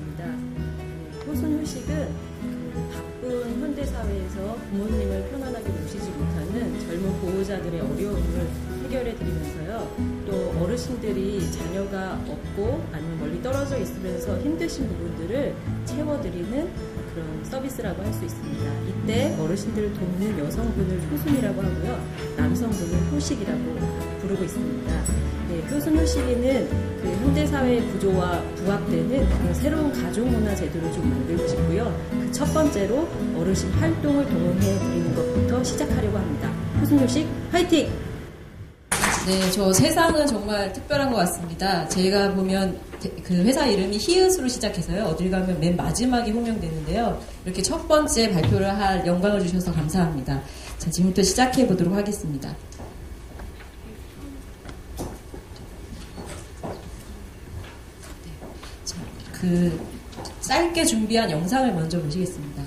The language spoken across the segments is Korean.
있습니다. 효순효식은 바쁜 현대사회에서 부모님을 편안하게 모시지 못하는 젊은 보호자들의 어려움을 해결해 드리면서요. 또 어르신들이 자녀가 없고 아니면 멀리 떨어져 있으면서 힘드신 부분들을 채워드리는 그런 서비스라고 할 수 있습니다. 이때 어르신들을 돕는 여성분을 효순이라고 하고요. 남성분을 효식이라고 부르고 있습니다. 네, 효순효식에는 그 현대사회의 구조와 부합되는 그런 새로운 가족문화 제도를 좀 만들고 싶고요. 그 첫 번째로 어르신 활동을 동원해 드리는 것부터 시작하려고 합니다. 효순효식 화이팅! 네, 저 세상은 정말 특별한 것 같습니다. 제가 보면 그 회사 이름이 히읗으로 시작해서요. 어딜 가면 맨 마지막에 호명되는데요. 이렇게 첫 번째 발표를 할 영광을 주셔서 감사합니다. 자, 지금부터 시작해 보도록 하겠습니다. 자, 짧게 준비한 영상을 먼저 보시겠습니다.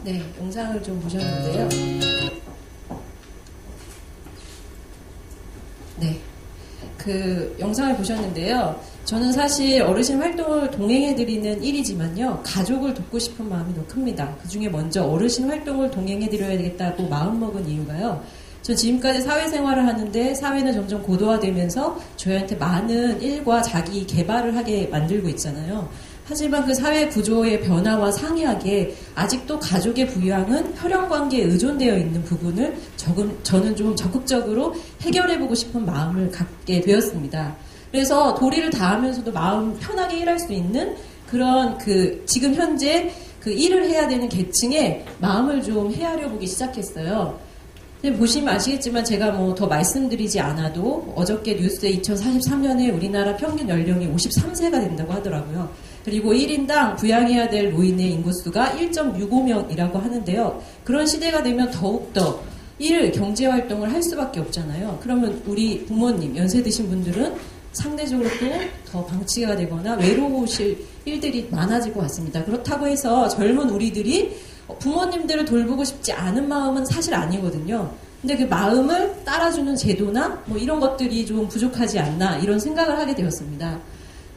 네, 영상을 좀 보셨는데요. 네, 그 영상을 보셨는데요. 저는 사실 어르신 활동을 동행해드리는 일이지만요. 가족을 돕고 싶은 마음이 더 큽니다. 그중에 먼저 어르신 활동을 동행해드려야 되겠다고 마음먹은 이유가요. 전 지금까지 사회생활을 하는데 사회는 점점 고도화되면서 저희한테 많은 일과 자기 개발을 하게 만들고 있잖아요. 하지만 그 사회 구조의 변화와 상이하게 아직도 가족의 부양은 혈연관계에 의존되어 있는 부분을 저는 좀 적극적으로 해결해보고 싶은 마음을 갖게 되었습니다. 그래서 도리를 다하면서도 마음 편하게 일할 수 있는 그런 지금 현재 그 일을 해야 되는 계층의 마음을 좀 헤아려 보기 시작했어요. 보시면 아시겠지만 제가 뭐 더 말씀드리지 않아도 어저께 뉴스에 2043년에 우리나라 평균 연령이 53세가 된다고 하더라고요. 그리고 1인당 부양해야 될 노인의 인구수가 1.65명이라고 하는데요. 그런 시대가 되면 더욱더 경제활동을 할 수밖에 없잖아요. 그러면 우리 부모님, 연세 드신 분들은 상대적으로 또 더 방치가 되거나 외로우실 일들이 많아질 것 같습니다. 그렇다고 해서 젊은 우리들이 부모님들을 돌보고 싶지 않은 마음은 사실 아니거든요. 근데 그 마음을 따라주는 제도나 뭐 이런 것들이 좀 부족하지 않나 이런 생각을 하게 되었습니다.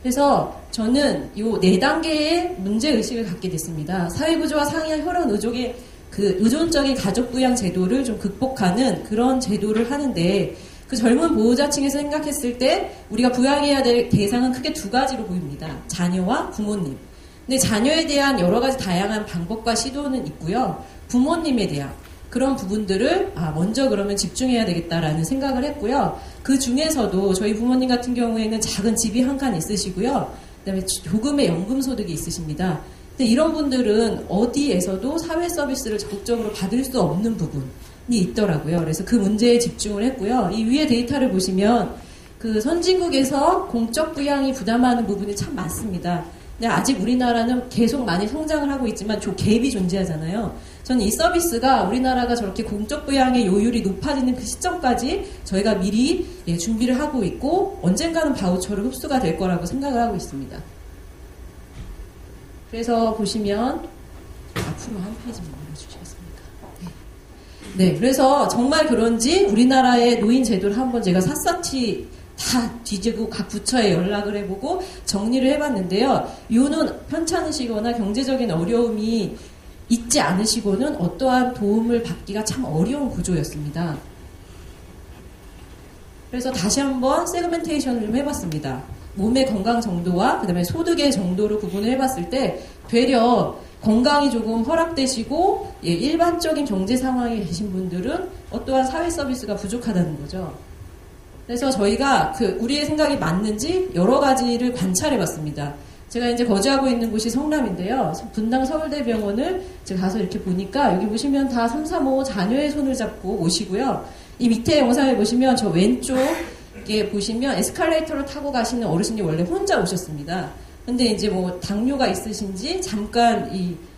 그래서 저는 이 4단계의 문제의식을 갖게 됐습니다. 사회구조와 상이한 혈연 의족의 그 의존적인 가족부양 제도를 좀 극복하는 그런 제도를 하는데 그 젊은 보호자층에서 생각했을 때 우리가 부양해야 될 대상은 크게 2가지로 보입니다. 자녀와 부모님. 근데 자녀에 대한 여러 가지 다양한 방법과 시도는 있고요. 부모님에 대한 그런 부분들을 먼저 그러면 집중해야 되겠다라는 생각을 했고요. 그 중에서도 저희 부모님 같은 경우에는 작은 집이 한 칸 있으시고요. 그다음에 조금의 연금 소득이 있으십니다. 근데 이런 분들은 어디에서도 사회 서비스를 적극적으로 받을 수 없는 부분이 있더라고요. 그래서 그 문제에 집중을 했고요. 이 위에 데이터를 보시면 그 선진국에서 공적 부양이 부담하는 부분이 참 많습니다. 근데 아직 우리나라는 계속 많이 성장을 하고 있지만 갭이 존재하잖아요. 저는 이 서비스가 우리나라가 저렇게 공적 부양의 요율이 높아지는 그 시점까지 저희가 미리 준비를 하고 있고 언젠가는 바우처로 흡수가 될 거라고 생각을 하고 있습니다. 그래서 보시면 앞으로 한 페이지만 올려주시겠습니까? 네, 그래서 정말 그런지 우리나라의 노인 제도를 한번 제가 샅샅이 다 뒤지고 각 부처에 연락을 해보고 정리를 해봤는데요. 요는 편찮으시거나 경제적인 어려움이 있지 않으시고는 어떠한 도움을 받기가 참 어려운 구조였습니다. 그래서 다시 한번 세그멘테이션을 좀 해봤습니다. 몸의 건강 정도와 그 다음에 소득의 정도를 구분을 해봤을 때 되려 건강이 조금 허락되시고 일반적인 경제 상황에 계신 분들은 어떠한 사회 서비스가 부족하다는 거죠. 그래서 저희가 우리의 생각이 맞는지 여러 가지를 관찰해봤습니다. 제가 이제 거주하고 있는 곳이 성남인데요. 분당 서울대병원을 제가 가서 이렇게 보니까 여기 보시면 다 3, 3, 5 자녀의 손을 잡고 오시고요. 이 밑에 영상을 보시면 저 왼쪽에 보시면 에스컬레이터를 타고 가시는 어르신이 원래 혼자 오셨습니다. 근데 이제 뭐 당뇨가 있으신지 잠깐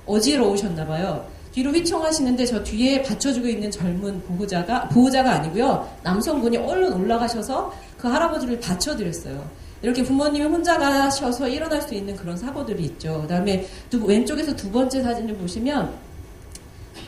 어지러우셨나봐요. 뒤로 휘청하시는데 저 뒤에 받쳐주고 있는 젊은 보호자가 아니고요. 남성분이 얼른 올라가셔서 그 할아버지를 받쳐드렸어요. 이렇게 부모님이 혼자 가셔서 일어날 수 있는 그런 사고들이 있죠. 그 다음에 왼쪽에서 두 번째 사진을 보시면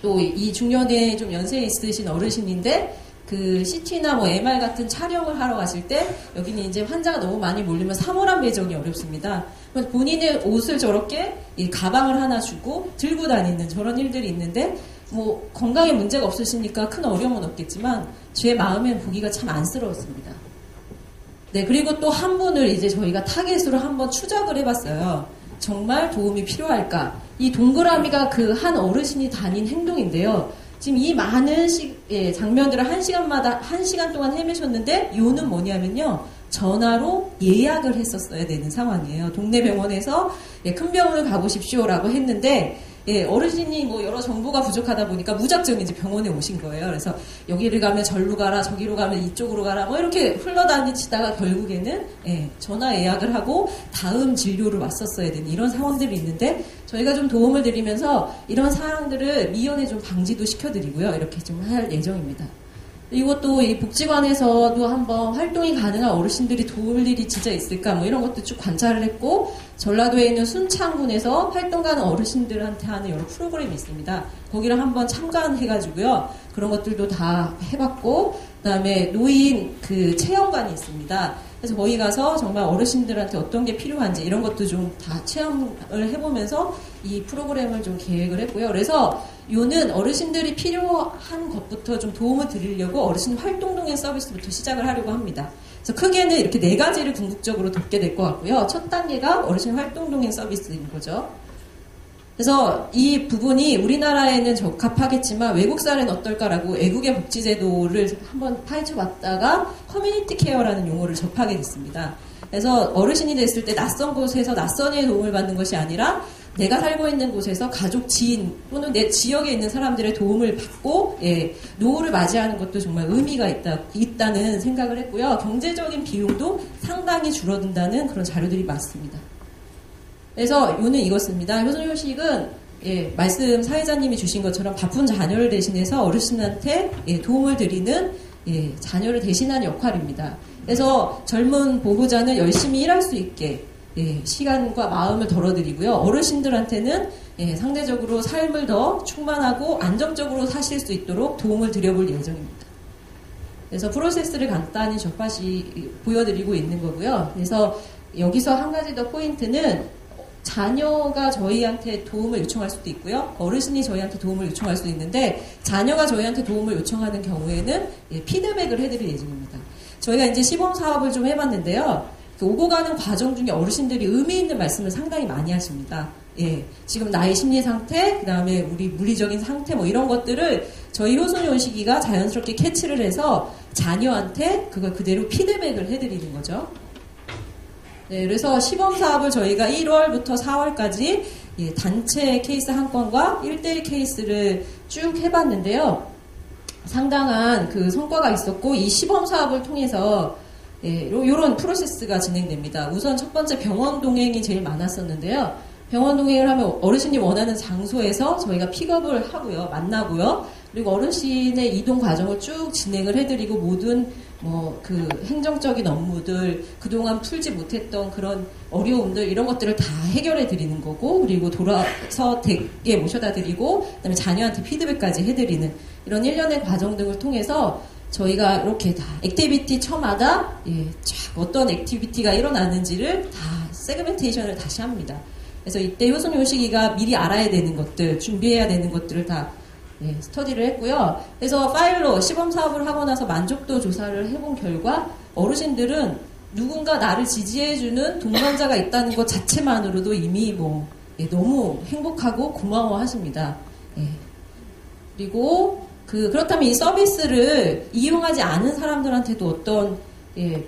또 이 중년에 좀 연세 있으신 어르신인데 그 CT나 뭐 MR 같은 촬영을 하러 가실 때 여기는 이제 환자가 너무 많이 몰리면 사물함 배정이 어렵습니다. 본인의 옷을 저렇게 이 가방을 하나 주고 들고 다니는 저런 일들이 있는데 뭐 건강에 문제가 없으시니까 큰 어려움은 없겠지만 제 마음엔 보기가 참 안쓰러웠습니다. 네, 그리고 또 한 분을 이제 저희가 타겟으로 한번 추적을 해봤어요. 정말 도움이 필요할까? 이 동그라미가 그 한 어르신이 다닌 행동인데요. 지금 이 많은 장면들을 1시간 동안 헤매셨는데 요는 뭐냐면요. 전화로 예약을 했었어야 되는 상황이에요. 동네 병원에서 큰 병원을 가보십시오라고 했는데 어르신이 뭐 여러 정보가 부족하다 보니까 무작정 이제 병원에 오신 거예요. 그래서 여기를 가면 절로 가라, 저기로 가면 이쪽으로 가라, 뭐 이렇게 흘러다니시다가 결국에는 전화 예약을 하고 다음 진료를 왔었어야 되는 이런 상황들이 있는데 저희가 좀 도움을 드리면서 이런 사항들을 미연에 좀 방지도 시켜드리고요. 이렇게 좀 할 예정입니다. 이것도 이 복지관에서도 한번 활동이 가능한 어르신들이 도울 일이 진짜 있을까 뭐 이런 것도 쭉 관찰을 했고 전라도에 있는 순창군에서 활동 가는 어르신들한테 하는 여러 프로그램이 있습니다. 거기를 한번 참관해가지고요. 그런 것들도 다 해봤고 그다음에 노인 체험관이 있습니다. 그래서 거기 가서 정말 어르신들한테 어떤 게 필요한지 이런 것도 좀 다 체험을 해보면서 이 프로그램을 좀 계획을 했고요. 그래서 요는 어르신들이 필요한 것부터 좀 도움을 드리려고 어르신 활동동행 서비스부터 시작을 하려고 합니다. 그래서 크게는 이렇게 4가지를 궁극적으로 돕게 될 것 같고요. 첫 단계가 어르신 활동동행 서비스인 거죠. 그래서 이 부분이 우리나라에는 적합하겠지만 외국 사례는 어떨까라고 외국의 복지제도를 한번 파헤쳐봤다가 커뮤니티 케어라는 용어를 접하게 됐습니다. 그래서 어르신이 됐을 때 낯선 곳에서 낯선의 도움을 받는 것이 아니라 내가 살고 있는 곳에서 가족, 지인 또는 내 지역에 있는 사람들의 도움을 받고 노후를 맞이하는 것도 정말 의미가 있다는 생각을 했고요. 경제적인 비용도 상당히 줄어든다는 그런 자료들이 많습니다. 그래서 요는 이것입니다. 효소요식은 말씀 사회자님이 주신 것처럼 바쁜 자녀를 대신해서 어르신한테 도움을 드리는 자녀를 대신하는 역할입니다. 그래서 젊은 보호자는 열심히 일할 수 있게 시간과 마음을 덜어드리고요. 어르신들한테는 상대적으로 삶을 더 충만하고 안정적으로 사실 수 있도록 도움을 드려볼 예정입니다. 그래서 프로세스를 간단히 보여드리고 있는 거고요. 그래서 여기서 한 가지 더 포인트는 자녀가 저희한테 도움을 요청할 수도 있고요. 어르신이 저희한테 도움을 요청할 수도 있는데 자녀가 저희한테 도움을 요청하는 경우에는 피드백을 해드릴 예정입니다. 저희가 이제 시범 사업을 좀 해봤는데요. 오고 가는 과정 중에 어르신들이 의미 있는 말씀을 상당히 많이 하십니다. 지금 나의 심리 상태, 그 다음에 우리 물리적인 상태 뭐 이런 것들을 저희 효소요식이가 자연스럽게 캐치를 해서 자녀한테 그걸 그대로 피드백을 해드리는 거죠. 그래서 시범 사업을 저희가 1월부터 4월까지 단체 케이스 한 건과 1대1 케이스를 쭉 해봤는데요. 상당한 그 성과가 있었고 이 시범 사업을 통해서 이런 프로세스가 진행됩니다. 우선 첫 번째 병원 동행이 제일 많았었는데요. 병원 동행을 하면 어르신이 원하는 장소에서 저희가 픽업을 하고요. 만나고요. 그리고 어르신의 이동 과정을 쭉 진행을 해드리고 모든 그 행정적인 업무들, 그동안 풀지 못했던 그런 어려움들, 이런 것들을 다 해결해 드리는 거고, 그리고 돌아서 댁에 모셔다 드리고, 그 다음에 자녀한테 피드백까지 해드리는 이런 일련의 과정 등을 통해서 저희가 이렇게 다 액티비티 처마다 어떤 액티비티가 일어나는지를 다 세그멘테이션을 다시 합니다. 그래서 이때 효순효식이가 미리 알아야 되는 것들, 준비해야 되는 것들을 다 스터디를 했고요. 그래서 파일로 시범 사업을 하고 나서 만족도 조사를 해본 결과 어르신들은 누군가 나를 지지해주는 동반자가 있다는 것 자체만으로도 이미 너무 행복하고 고마워하십니다. 그리고 그렇다면 이 서비스를 이용하지 않은 사람들한테도 어떤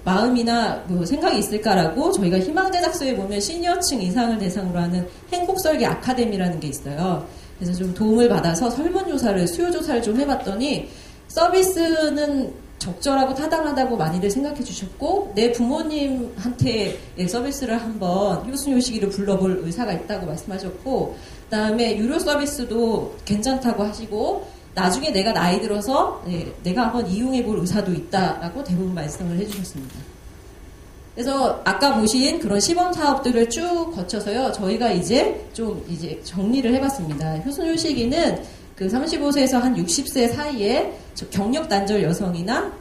마음이나 생각이 있을까라고 저희가 희망제작소에 보면 시니어층 이상을 대상으로 하는 행복설계 아카데미라는 게 있어요. 그래서 좀 도움을 받아서 설문조사를, 수요조사를 좀 해봤더니 서비스는 적절하고 타당하다고 많이들 생각해 주셨고 내 부모님한테 서비스를 한번 효순효식이를 불러볼 의사가 있다고 말씀하셨고 그다음에 유료 서비스도 괜찮다고 하시고 나중에 내가 나이 들어서 내가 한번 이용해 볼 의사도 있다라고 대부분 말씀을 해주셨습니다. 그래서 아까 보신 그런 시범 사업들을 쭉 거쳐서요, 저희가 이제 정리를 해봤습니다. 효순효식이는 그 35세에서 한 60세 사이에 경력 단절 여성이나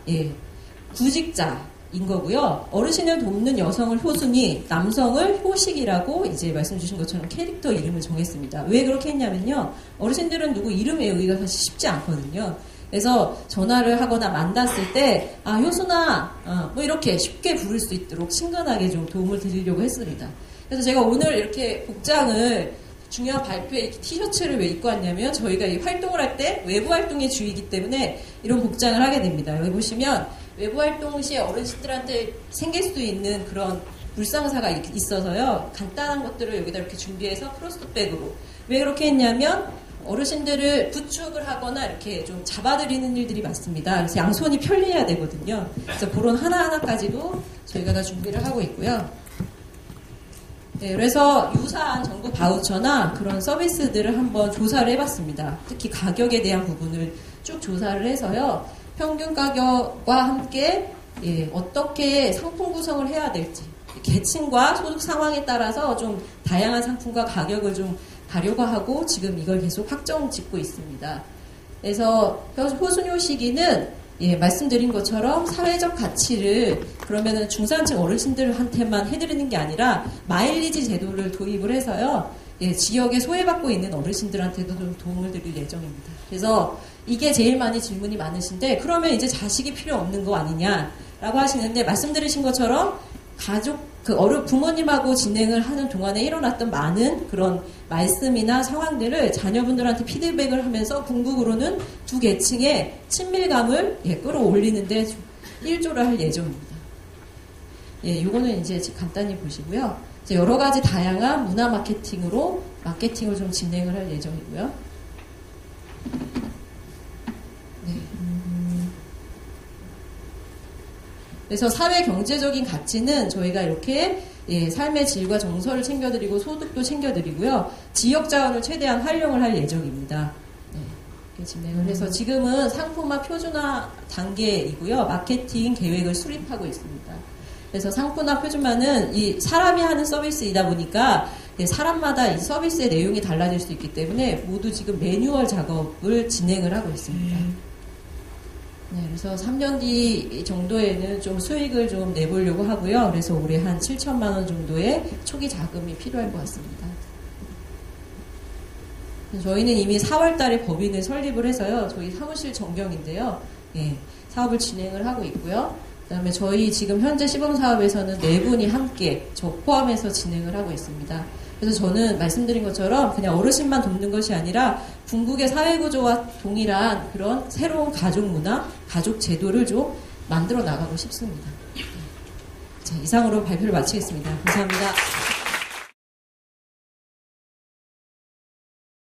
구직자인 거고요. 어르신을 돕는 여성을 효순이, 남성을 효식이라고 이제 말씀 주신 것처럼 캐릭터 이름을 정했습니다. 왜 그렇게 했냐면요, 어르신들은 누구 이름 외우기가 사실 쉽지 않거든요. 그래서 전화를 하거나 만났을 때 효순아 이렇게 쉽게 부를 수 있도록 친근하게 좀 도움을 드리려고 했습니다. 그래서 제가 오늘 이렇게 복장을 중요한 발표에 티셔츠를 왜 입고 왔냐면 저희가 이 활동을 할 때 외부 활동의 주이기 때문에 이런 복장을 하게 됩니다. 여기 보시면 외부 활동 시에 어르신들한테 생길 수 있는 그런 불상사가 있어서요, 간단한 것들을 여기다 이렇게 준비해서 크로스백으로. 왜 그렇게 했냐면 어르신들을 부축을 하거나 이렇게 좀 잡아드리는 일들이 많습니다. 그래서 양손이 편리해야 되거든요. 그래서 그런 하나하나까지도 저희가 다 준비를 하고 있고요. 그래서 유사한 정부 바우처나 그런 서비스들을 한번 조사를 해봤습니다. 특히 가격에 대한 부분을 쭉 조사를 해서요, 평균 가격과 함께 어떻게 상품 구성을 해야 될지, 계층과 소득 상황에 따라서 좀 다양한 상품과 가격을 좀 가려고 하고 지금 이걸 계속 확정 짓고 있습니다. 그래서 효순효식이는 말씀드린 것처럼 사회적 가치를 그러면은 중산층 어르신들한테만 해드리는 게 아니라 마일리지 제도를 도입을 해서요, 지역에 소외받고 있는 어르신들한테도 좀 도움을 드릴 예정입니다. 그래서 이게 제일 많이 질문이 많으신데, 그러면 이제 자식이 필요 없는 거 아니냐라고 하시는데, 말씀드리신 것처럼 부모님하고 진행을 하는 동안에 일어났던 많은 그런 말씀이나 상황들을 자녀분들한테 피드백을 하면서 궁극으로는 두 계층의 친밀감을 끌어올리는데 일조를 할 예정입니다. 요거는 이제 간단히 보시고요. 이제 여러 가지 다양한 문화 마케팅을 좀 진행을 할 예정이고요. 그래서 사회 경제적인 가치는 저희가 이렇게 삶의 질과 정서를 챙겨드리고 소득도 챙겨드리고요. 지역 자원을 최대한 활용을 할 예정입니다. 이렇게 진행을 해서 지금은 상품화 표준화 단계이고요. 마케팅 계획을 수립하고 있습니다. 그래서 상품화 표준화는 이 사람이 하는 서비스이다 보니까 사람마다 이 서비스의 내용이 달라질 수 있기 때문에 모두 지금 매뉴얼 작업을 진행을 하고 있습니다. 그래서 3년 뒤 정도에는 좀 수익을 좀 내보려고 하고요. 그래서 올해 한 7천만 원 정도의 초기 자금이 필요할 것 같습니다. 저희는 이미 4월 달에 법인을 설립을 해서요, 저희 사무실 전경인데요, 사업을 진행을 하고 있고요. 그 다음에 저희 지금 현재 시범 사업에서는 4분이 함께 저 포함해서 진행을 하고 있습니다. 그래서 저는 말씀드린 것처럼 그냥 어르신만 돕는 것이 아니라 궁극의 사회구조와 동일한 그런 새로운 가족 문화, 가족 제도를 좀 만들어 나가고 싶습니다. 자, 이상으로 발표를 마치겠습니다. 감사합니다.